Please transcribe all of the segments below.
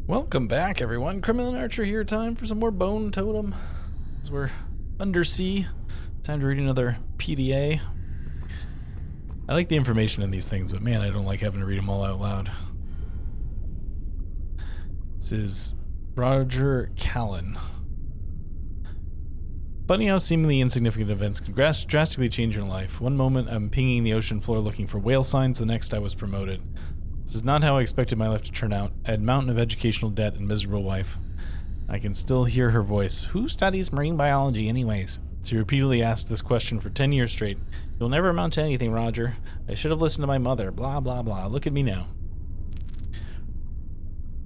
Welcome back, everyone. Criminal Archer here. Time for some more Bone Totem. As we're undersea. Time to read another PDA. I like the information in these things, but man, I don't like having to read them all out loud. This is Roger Callan. Funny how seemingly insignificant events can drastically change your life. One moment I'm pinging the ocean floor looking for whale signs, the next I was promoted. This is not how I expected my life to turn out. I had a mountain of educational debt and miserable wife. I can still hear her voice. Who studies marine biology anyways? She repeatedly asked this question for 10 years straight. You'll never amount to anything, Roger. I should have listened to my mother. Blah, blah, blah. Look at me now.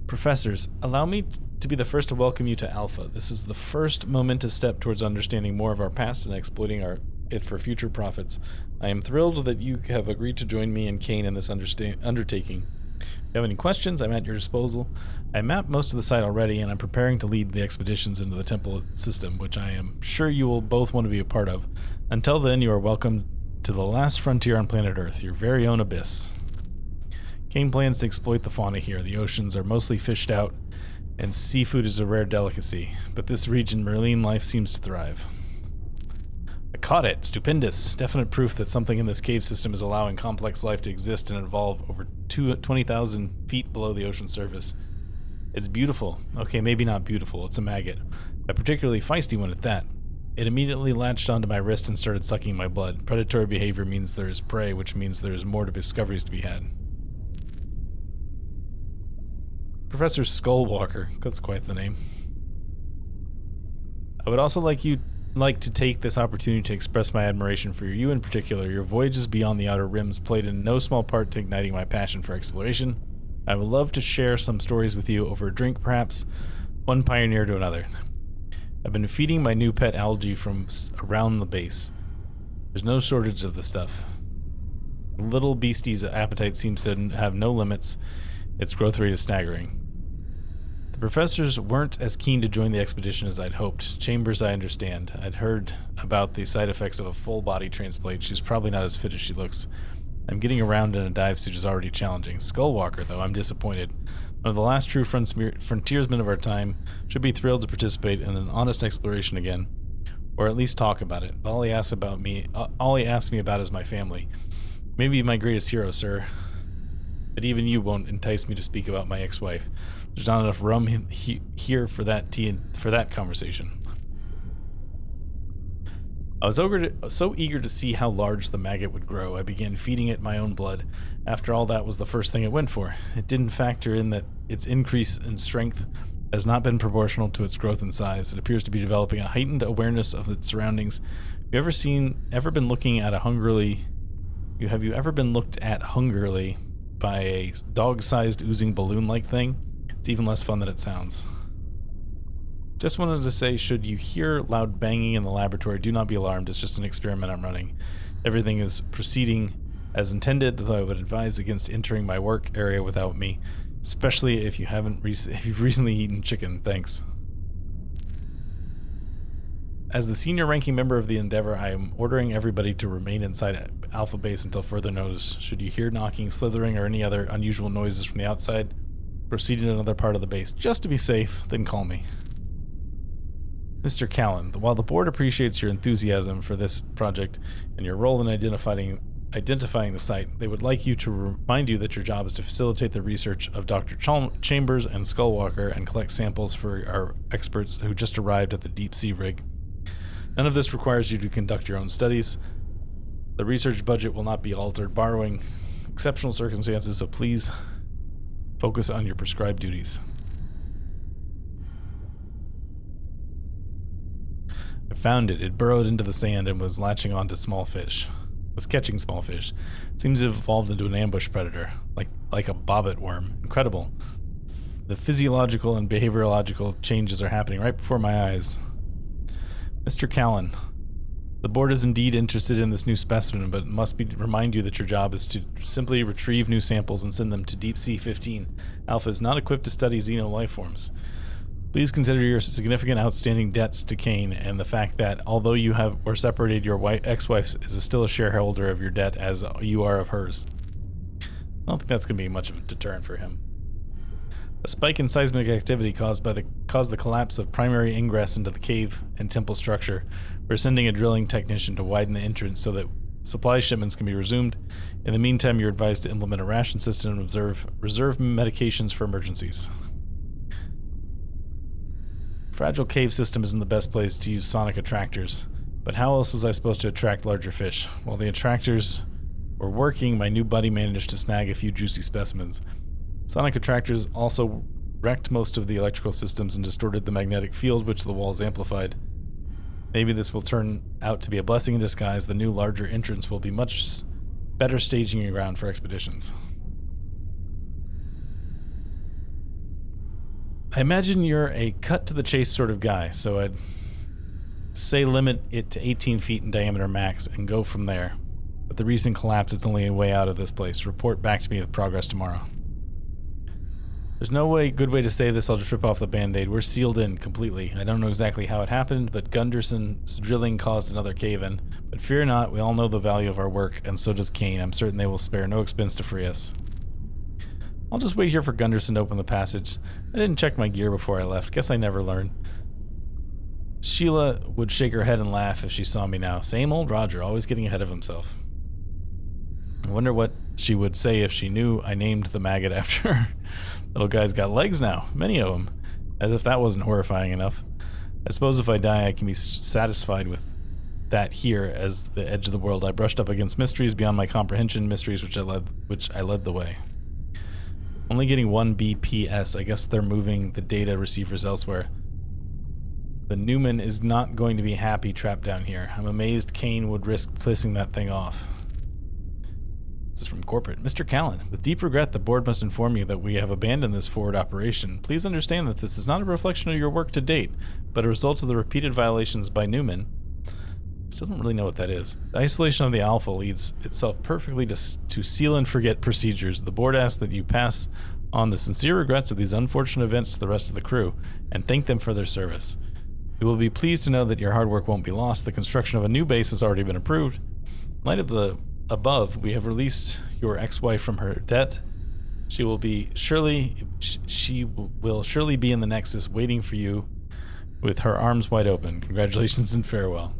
Professors, allow me to be the first to welcome you to Alpha. This is the first momentous step towards understanding more of our past and exploiting it for future profits. I am thrilled that you have agreed to join me and Kane in this undertaking. If you have any questions, I'm at your disposal. I mapped most of the site already, and I'm preparing to lead the expeditions into the temple system, which I am sure you will both want to be a part of. Until then, you are welcome to the last frontier on planet Earth, your very own abyss. Kane plans to exploit the fauna here. The oceans are mostly fished out, and seafood is a rare delicacy, but this region, marine life seems to thrive. I caught it. Stupendous. Definite proof that something in this cave system is allowing complex life to exist and evolve over 20,000 feet below the ocean surface. It's beautiful. Okay, maybe not beautiful. It's a maggot. A particularly feisty one at that. It immediately latched onto my wrist and started sucking my blood. Predatory behavior means there is prey, which means there is more discoveries to be had. Professor Skullwalker. That's quite the name. I would also like to take this opportunity to express my admiration for you in particular. Your voyages beyond the outer rims played in no small part to igniting my passion for exploration. I would love to share some stories with you over a drink, perhaps, one pioneer to another. I've been feeding my new pet algae from around the base. There's no shortage of the stuff. The little beastie's appetite seems to have no limits. Its growth rate is staggering. The professors weren't as keen to join the expedition as I'd hoped. Chambers, I understand. I'd heard about the side effects of a full body transplant. She's probably not as fit as she looks. I'm getting around in a dive suit is already challenging. Skullwalker, though, I'm disappointed. One of the last true frontiersmen of our time should be thrilled to participate in an honest exploration again, or at least talk about it. All he asks me about is my family. Maybe my greatest hero, sir. But even you won't entice me to speak about my ex-wife. There's not enough rum here for that conversation. I was so eager to see how large the maggot would grow, I began feeding it my own blood. After all, that was the first thing it went for. It didn't factor in that its increase in strength has not been proportional to its growth in size. It appears to be developing a heightened awareness of its surroundings. Have you ever been looked at hungrily by a dog-sized oozing balloon-like thing? It's even less fun than it sounds. Just wanted to say, should you hear loud banging in the laboratory, do not be alarmed. It's just an experiment I'm running. Everything is proceeding as intended, though I would advise against entering my work area without me, especially if you've recently eaten chicken. Thanks. As the senior ranking member of the Endeavor, I am ordering everybody to remain inside Alpha Base until further notice. Should you hear knocking, slithering, or any other unusual noises from the outside, proceed to another part of the base. Just to be safe, then call me. Mr. Callan, while the board appreciates your enthusiasm for this project and your role in identifying the site, they would like you to remind you that your job is to facilitate the research of Dr. Chambers and Skullwalker and collect samples for our experts who just arrived at the deep sea rig. None of this requires you to conduct your own studies. The research budget will not be altered, barring exceptional circumstances, so please focus on your prescribed duties. I found it. It burrowed into the sand and was latching onto small fish. Was catching small fish. It seems to have evolved into an ambush predator, like a bobbit worm. Incredible. The physiological and behaviorological changes are happening right before my eyes. Mr. Callan, the board is indeed interested in this new specimen, but must remind you that your job is to simply retrieve new samples and send them to Deep Sea 15. Alpha is not equipped to study xeno life forms. Please consider your significant outstanding debts to Kane and the fact that, although you were separated, your ex-wife is still a shareholder of your debt as you are of hers. I don't think that's going to be much of a deterrent for him. A spike in seismic activity caused the collapse of primary ingress into the cave and temple structure. We're sending a drilling technician to widen the entrance so that supply shipments can be resumed. In the meantime, you're advised to implement a ration system and reserve medications for emergencies. Fragile cave system isn't the best place to use sonic attractors, but how else was I supposed to attract larger fish? While the attractors were working, my new buddy managed to snag a few juicy specimens. Sonic attractors also wrecked most of the electrical systems and distorted the magnetic field which the walls amplified. Maybe this will turn out to be a blessing in disguise. The new larger entrance will be much better staging ground for expeditions. I imagine you're a cut-to-the-chase sort of guy, so I'd say limit it to 18 feet in diameter max and go from there. With the recent collapse, it's only a way out of this place. Report back to me with progress tomorrow. There's no good way to say this. I'll just rip off the band-aid. We're sealed in completely. I don't know exactly how it happened, but Gunderson's drilling caused another cave-in. But fear not, we all know the value of our work, and so does Kane. I'm certain they will spare no expense to free us. I'll just wait here for Gunderson to open the passage. I didn't check my gear before I left. Guess I never learned. Sheila would shake her head and laugh if she saw me now. Same old Roger, always getting ahead of himself. I wonder what she would say if she knew I named the maggot after her. Little guy's got legs now, many of them. As if that wasn't horrifying enough. I suppose if I die, I can be satisfied with that here as the edge of the world. I brushed up against mysteries beyond my comprehension, mysteries which I led the way. Only getting 1 BPS. I guess they're moving the data receivers elsewhere. The Newman is not going to be happy trapped down here. I'm amazed Kane would risk pissing that thing off. This is from corporate. Mr. Callan, with deep regret, the board must inform you that we have abandoned this forward operation. Please understand that this is not a reflection of your work to date, but a result of the repeated violations by Newman. I still don't really know what that is. The isolation of the Alpha leads itself perfectly to seal and forget procedures. The board asks that you pass on the sincere regrets of these unfortunate events to the rest of the crew, and thank them for their service. You will be pleased to know that your hard work won't be lost. The construction of a new base has already been approved. In light of the above, we have released your ex-wife from her debt. She will surely be in the Nexus waiting for you with her arms wide open. Congratulations and farewell.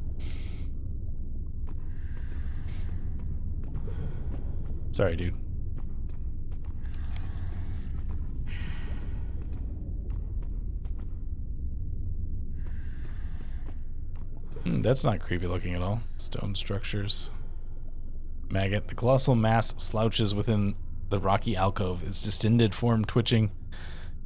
Sorry, dude. That's not creepy looking at all. Stone structures. Maggot. The colossal mass slouches within the rocky alcove, its distended form twitching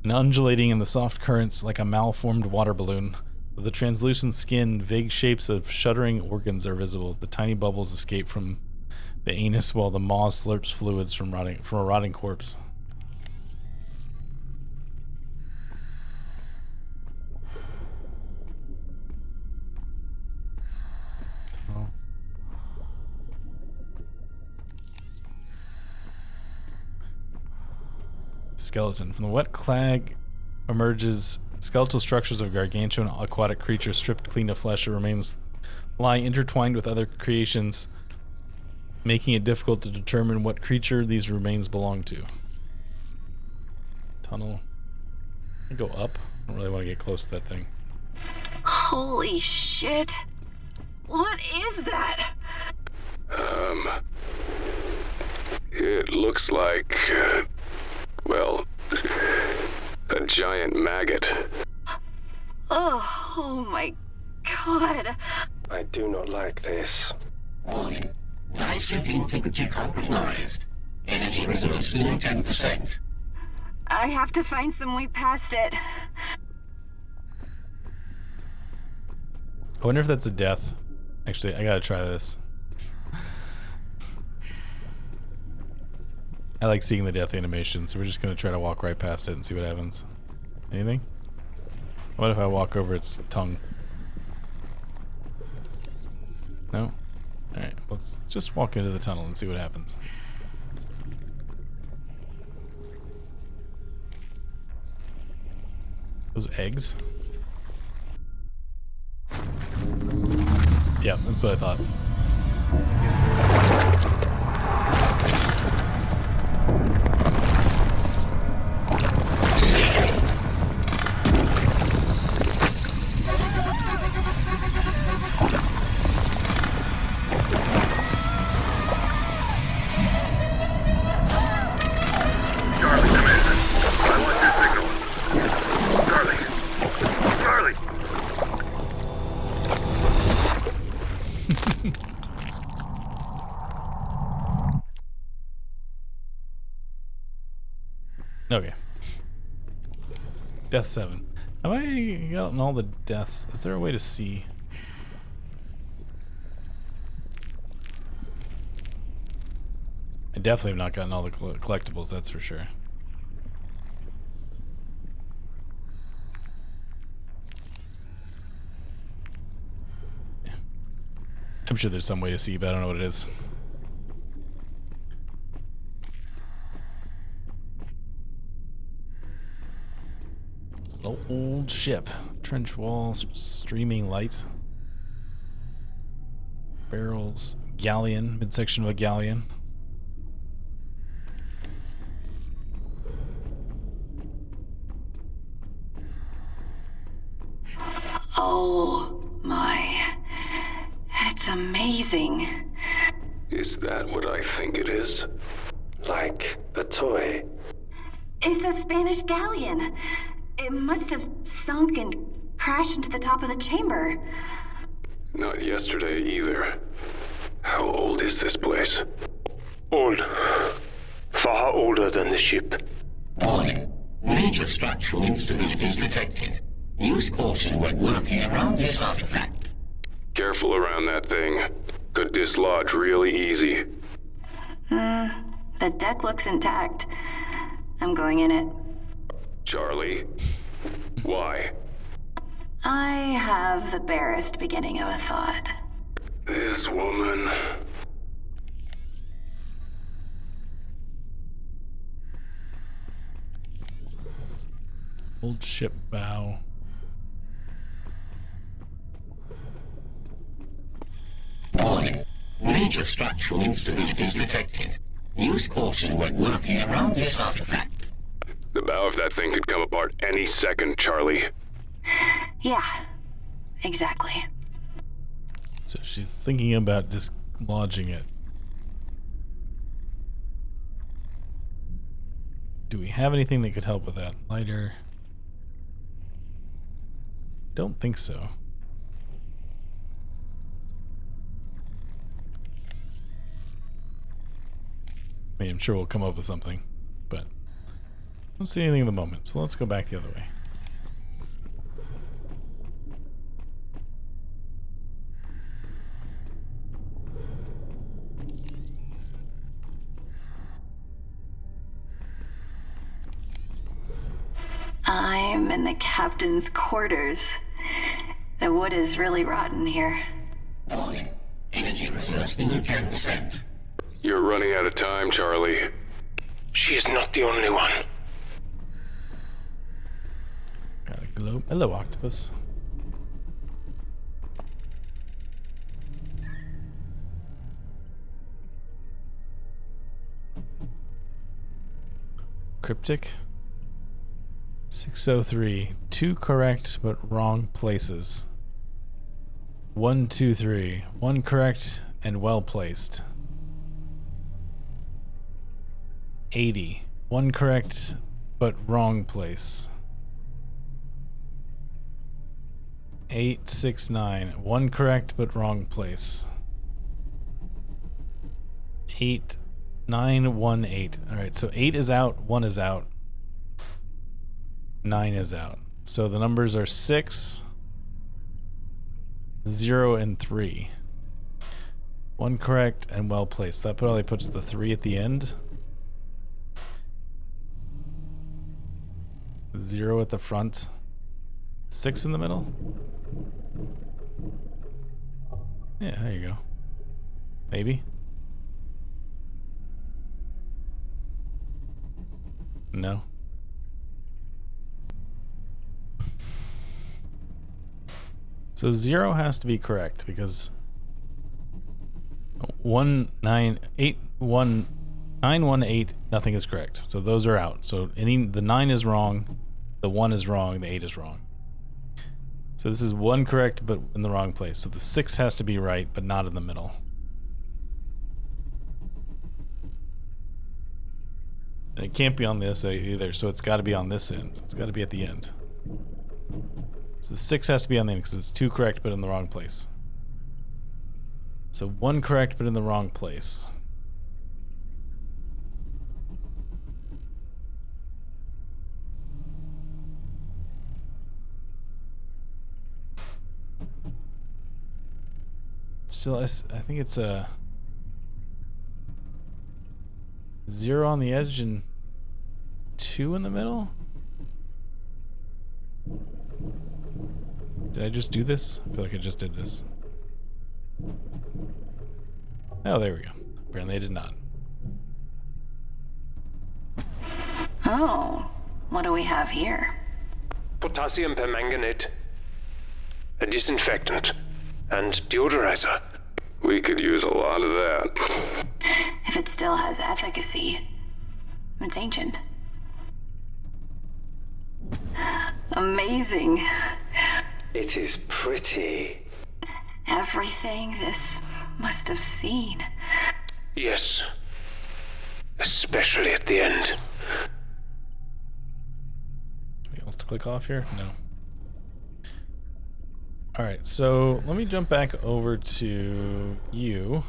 and undulating in the soft currents like a malformed water balloon. With the translucent skin, vague shapes of shuddering organs are visible. The tiny bubbles escape from the anus while the maw slurps fluids from a rotting corpse. Skeleton. From the wet clag emerges skeletal structures of gargantuan aquatic creatures stripped clean of flesh. It remains lie intertwined with other creations, making it difficult to determine what creature these remains belong to. Tunnel. I go up. I don't really want to get close to that thing. Holy shit. What is that? It looks like, well, a giant maggot. Oh my god. I do not like this. Warning. Dive suit integrity compromised. Energy reserves below 10%. I have to find some way past it. I wonder if that's a death. Actually, I gotta try this. I like seeing the death animation, so we're just gonna try to walk right past it and see what happens. Anything? What if I walk over its tongue? No? Alright, let's just walk into the tunnel and see what happens. Those eggs? Yeah, that's what I thought. Death 7. Have I gotten all the deaths? Is there a way to see? I definitely have not gotten all the collectibles, that's for sure. Yeah. I'm sure there's some way to see, but I don't know what it is. It's an old ship. Trench wall, streaming light. Barrels, galleon, midsection of a galleon. Oh my. It's amazing. Is that what I think it is? Like a toy. It's a Spanish galleon. It must have sunk and crashed into the top of the chamber. Not yesterday either. How old is this place? Old. Far older than the ship. Warning. Major structural instabilities detected. Use caution when working around this artifact. Careful around that thing. Could dislodge really easy. The deck looks intact. I'm going in it. Charlie? Why? I have the barest beginning of a thought. This woman... Old ship bow. Warning. Major structural instabilities detected. Use caution when working around this artifact. The bow of that thing could come apart any second, Charlie. Yeah, exactly. So she's thinking about dislodging it. Do we have anything that could help with that? Lighter? Don't think so. I mean, I'm sure we'll come up with something, but I don't see anything at the moment, so let's go back the other way. I'm in the captain's quarters. The wood is really rotten here. Warning. Energy reserves below 10%. You're running out of time, Charlie. She is not the only one. Got a globe. Hello, octopus. Cryptic. 603. 2 correct but wrong places. 1, 2, 3. 1 correct and well placed. 80. 1 correct but wrong place. 869. 1 correct but wrong place. 8918. Alright, so 8 is out, 1 is out. 9 is out. So the numbers are 6, 0, and 3. 1 correct and well placed. That probably puts the 3 at the end. 0 at the front. 6 in the middle. Yeah, there you go. Maybe. No. So 0 has to be correct because 918, nothing is correct. So those are out. So the 9 is wrong, the 1 is wrong, the 8 is wrong. So this is 1 correct but in the wrong place. So the 6 has to be right but not in the middle. And it can't be on this either, so it's got to be on this end. It's got to be at the end. So the 6 has to be on the end because it's 2 correct but in the wrong place. So 1 correct but in the wrong place. Still, I think it's a 0 on the edge and 2 in the middle? Did I just do this? I feel like I just did this. Oh, there we go. Apparently I did not. Oh, what do we have here? Potassium permanganate. A disinfectant. And deodorizer. We could use a lot of that. If it still has efficacy, it's ancient. Amazing. It is pretty. Everything this must have seen. Yes. Especially at the end. Anything else to click off here? No. Alright, so let me jump back over to you.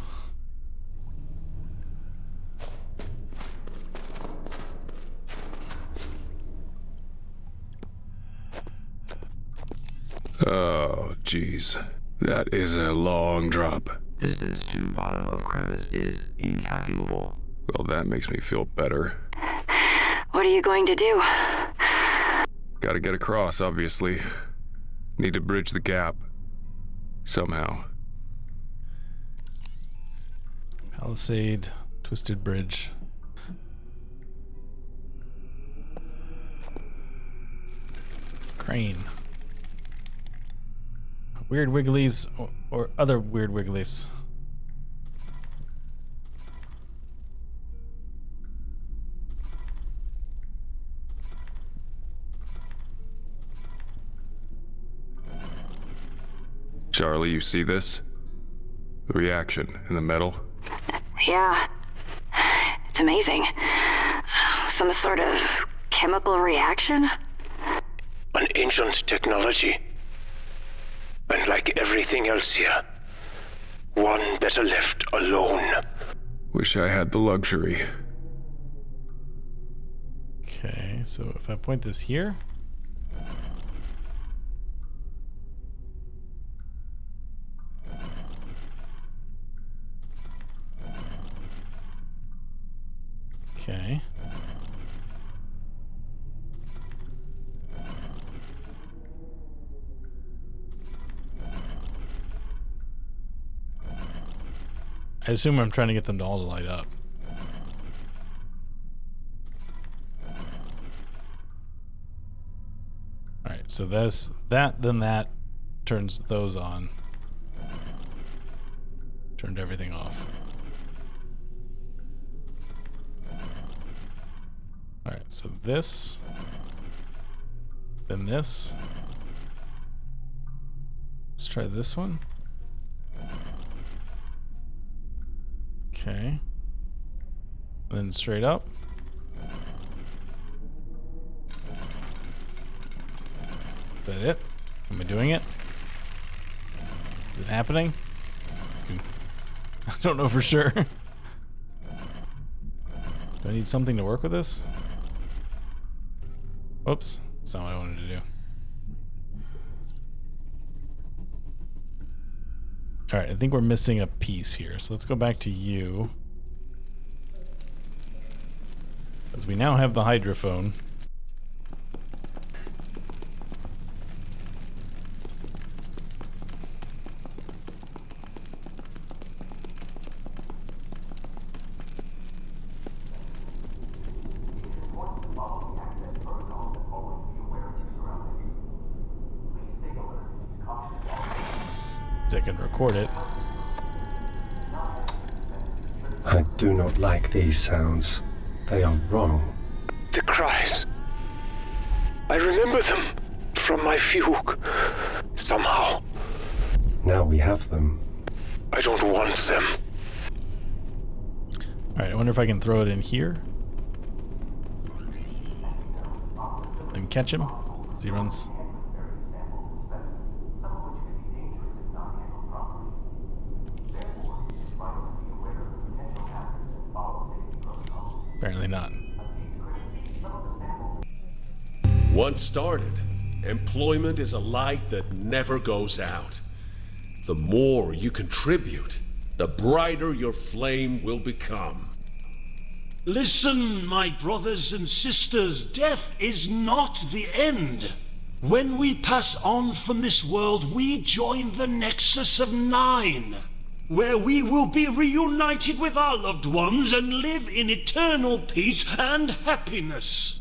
Oh, jeez. That is a long drop. Distance to bottom of crevice is incalculable. Well, that makes me feel better. What are you going to do? Gotta get across, obviously. Need to bridge the gap. Somehow. Palisade, twisted bridge. Crane. Weird wigglies or other weird wigglies. Charlie, you see this? The reaction in the metal? Yeah. It's amazing. Some sort of chemical reaction? An ancient technology. And like everything else here, one better left alone. Wish I had the luxury. Okay, so if I point this here. Okay. I assume I'm trying to get them to all to light up. Alright, so then that turns those on. Turned everything off. Alright, so this. Then this. Let's try this one. Okay. And then straight up. Is that it? Am I doing it? Is it happening? I don't know for sure. Do I need something to work with this? Oops. That's not what I wanted to do. Alright, I think we're missing a piece here. So let's go back to you. As we now have the hydrophone. I can record it. I do not like these sounds. They are wrong. The cries. I remember them from my fugue. Somehow. Now we have them. I don't want them. Alright, I wonder if I can throw it in here. And catch him as he runs. Apparently not. Once started, employment is a light that never goes out. The more you contribute, the brighter your flame will become. Listen, my brothers and sisters, death is not the end. When we pass on from this world, we join the Nexus of Nine, where we will be reunited with our loved ones and live in eternal peace and happiness.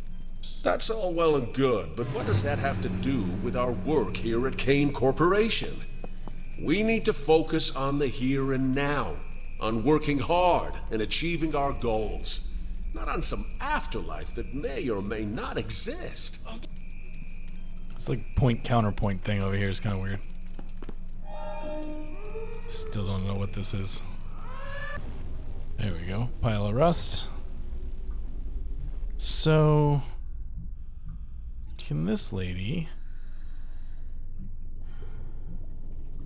That's all well and good, but what does that have to do with our work here at Kane Corporation? We need to focus on the here and now, on working hard and achieving our goals, not on some afterlife that may or may not exist. It's like point counterpoint thing over here is kind of weird. Still don't know what this is. There we go. Pile of rust. So, can this lady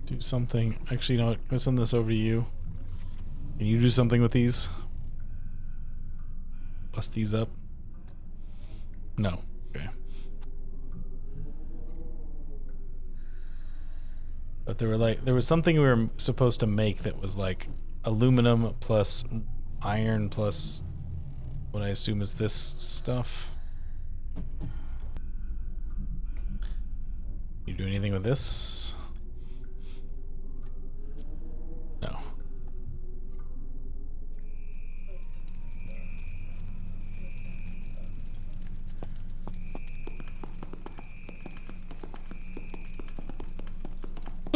do something? Actually, no, I'm gonna send this over to you. Can you do something with these? Bust these up? No. Okay. But there was something we were supposed to make that was like aluminum plus iron plus what I assume is this stuff. You do anything with this? No.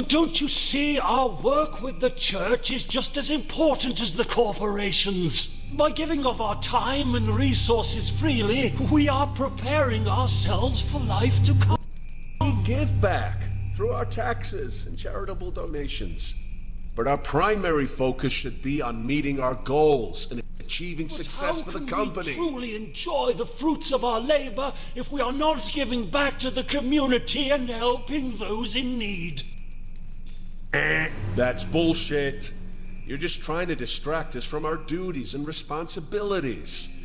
Don't you see, our work with the church is just as important as the corporations. By giving of our time and resources freely, we are preparing ourselves for life to come. We give back through our taxes and charitable donations. But our primary focus should be on meeting our goals and achieving success for the company. How can we truly enjoy the fruits of our labor if we are not giving back to the community and helping those in need? That's bullshit. You're just trying to distract us from our duties and responsibilities.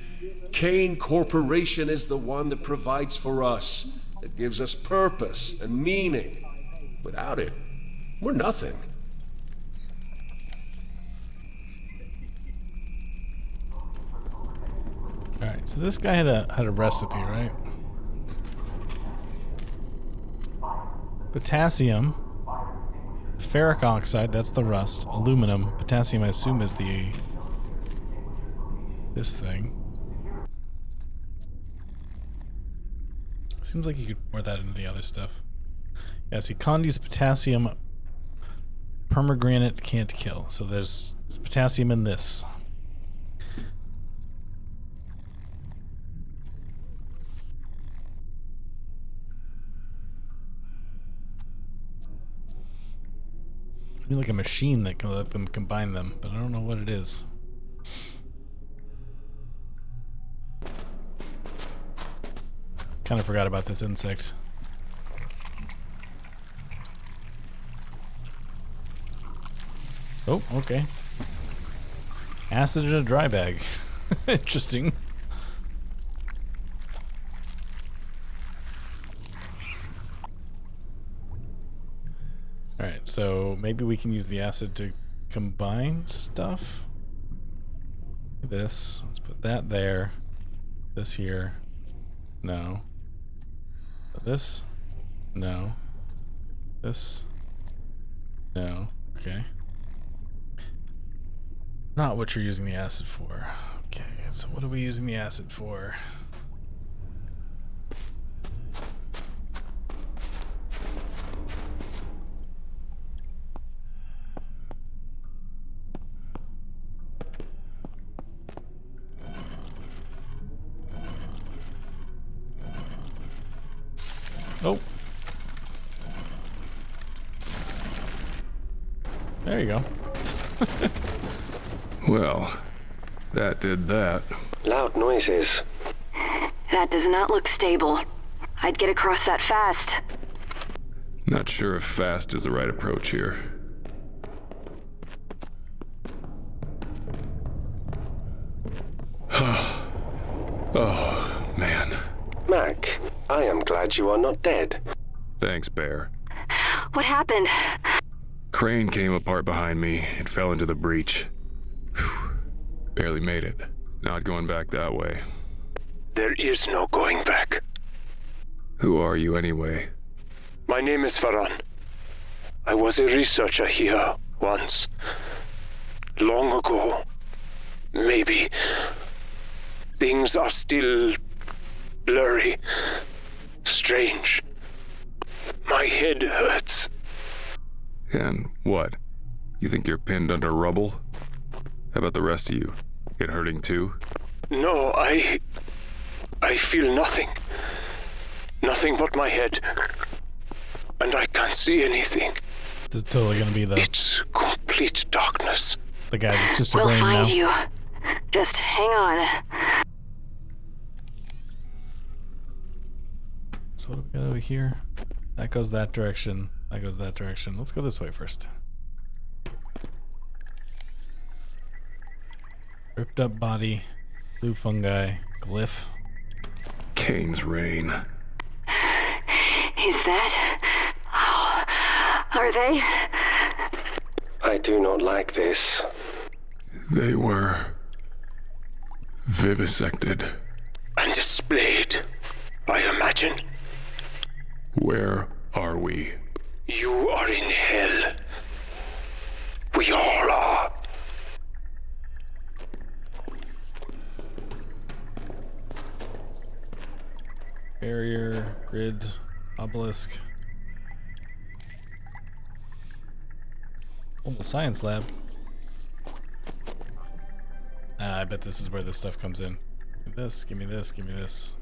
Kane Corporation is the one that provides for us, that gives us purpose and meaning. Without it, we're nothing. Alright, so this guy had a recipe, right? Potassium, ferric oxide, that's the rust, aluminum, potassium I assume is this thing. Seems like you could pour that into the other stuff. Yeah, see, Condi's potassium, pomegranate can't kill, so there's potassium in this. I need like a machine that can let them combine them, but I don't know what it is. Kind of forgot about this insect. Oh, okay. Acid in a dry bag. Interesting. Alright, so maybe we can use the acid to combine stuff. This, let's put that there. This here. No. This? No. This? No. Okay. Not what you're using the acid for. Okay, so what are we using the acid for? Oh. There you go. Well, that did that. Loud noises. That does not look stable. I'd get across that fast. Not sure if fast is the right approach here. Oh, man. Mac, I am glad you are not dead. Thanks, Bear. What happened? Crane came apart behind me and fell into the breach. Whew. Barely made it. Not going back that way. There is no going back. Who are you anyway? My name is Farhan. I was a researcher here once. Long ago. Maybe. Things are still blurry. Strange. My head hurts. And what? You think you're pinned under rubble? How about the rest of you? It hurting too? No, I feel nothing. Nothing but my head. And I can't see anything. This is totally gonna be It's complete darkness. the guy that's just a We'll brain now. find you. Just hang on. So what do we got over here? That goes that direction. That goes that direction. Let's go this way first. Ripped up body, blue fungi, glyph. Kane's reign. Is that? Oh, are they? I do not like this. They were vivisected. And displayed, I imagine. Where are we? You are in hell. We all are. Barrier, grid, obelisk. Oh, the science lab. I bet this is where this stuff comes in. Give me this, give me this, give me this.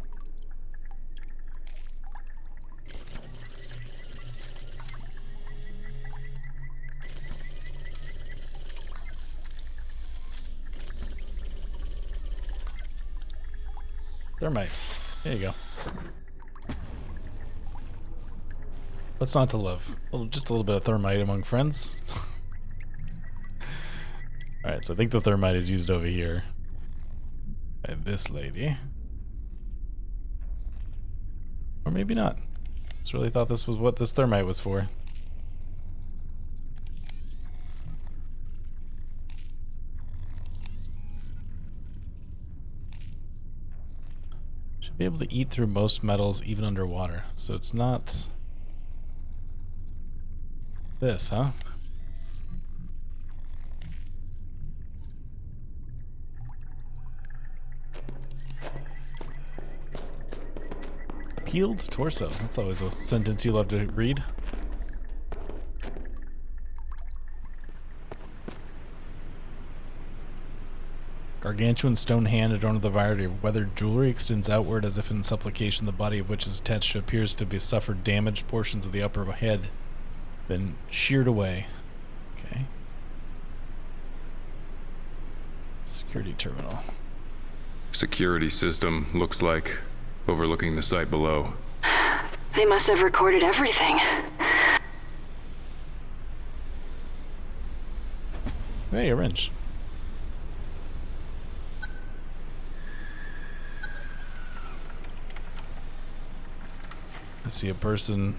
Thermite. There you go. What's not to love? Just a little bit of thermite among friends. Alright, so I think the thermite is used over here by this lady. Or maybe not. Just really thought this was what this thermite was for. Should be able to eat through most metals even underwater. So it's not this, huh? Peeled torso. That's always a sentence you love to read. Gargantuan stone hand adorned with a variety of weathered jewelry extends outward as if in supplication, the body of which is attached to appears to be suffered damage. Portions of the upper head been sheared away. Okay. Security terminal. Security system, looks like, overlooking the site below. They must have recorded everything. Hey, a wrench. I see a person.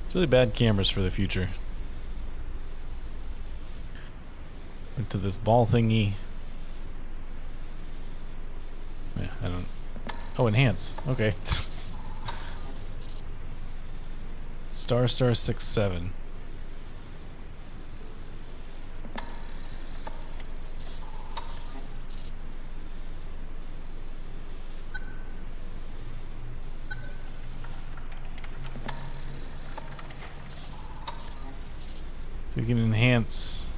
It's really bad cameras for the future. Went to this ball thingy. Yeah, I don't. Oh, enhance. Okay. Star 6-7. So we can enhance.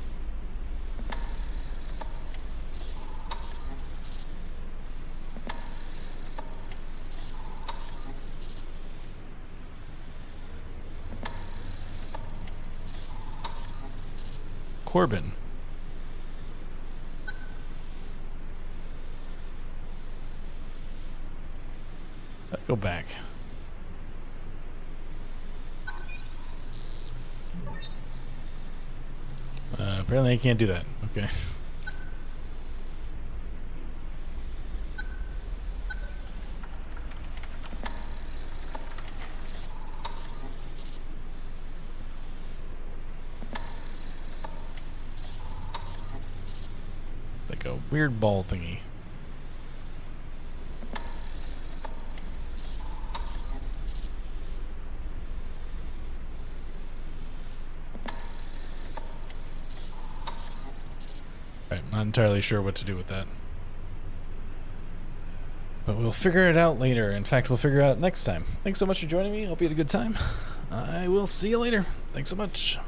Corbin. Let's go back. Apparently I can't do that. Okay. weird ball thingy. Right, not entirely sure what to do with that. But we'll figure it out later. In fact, we'll figure it out next time. Thanks so much for joining me. Hope you had a good time. I will see you later. Thanks so much.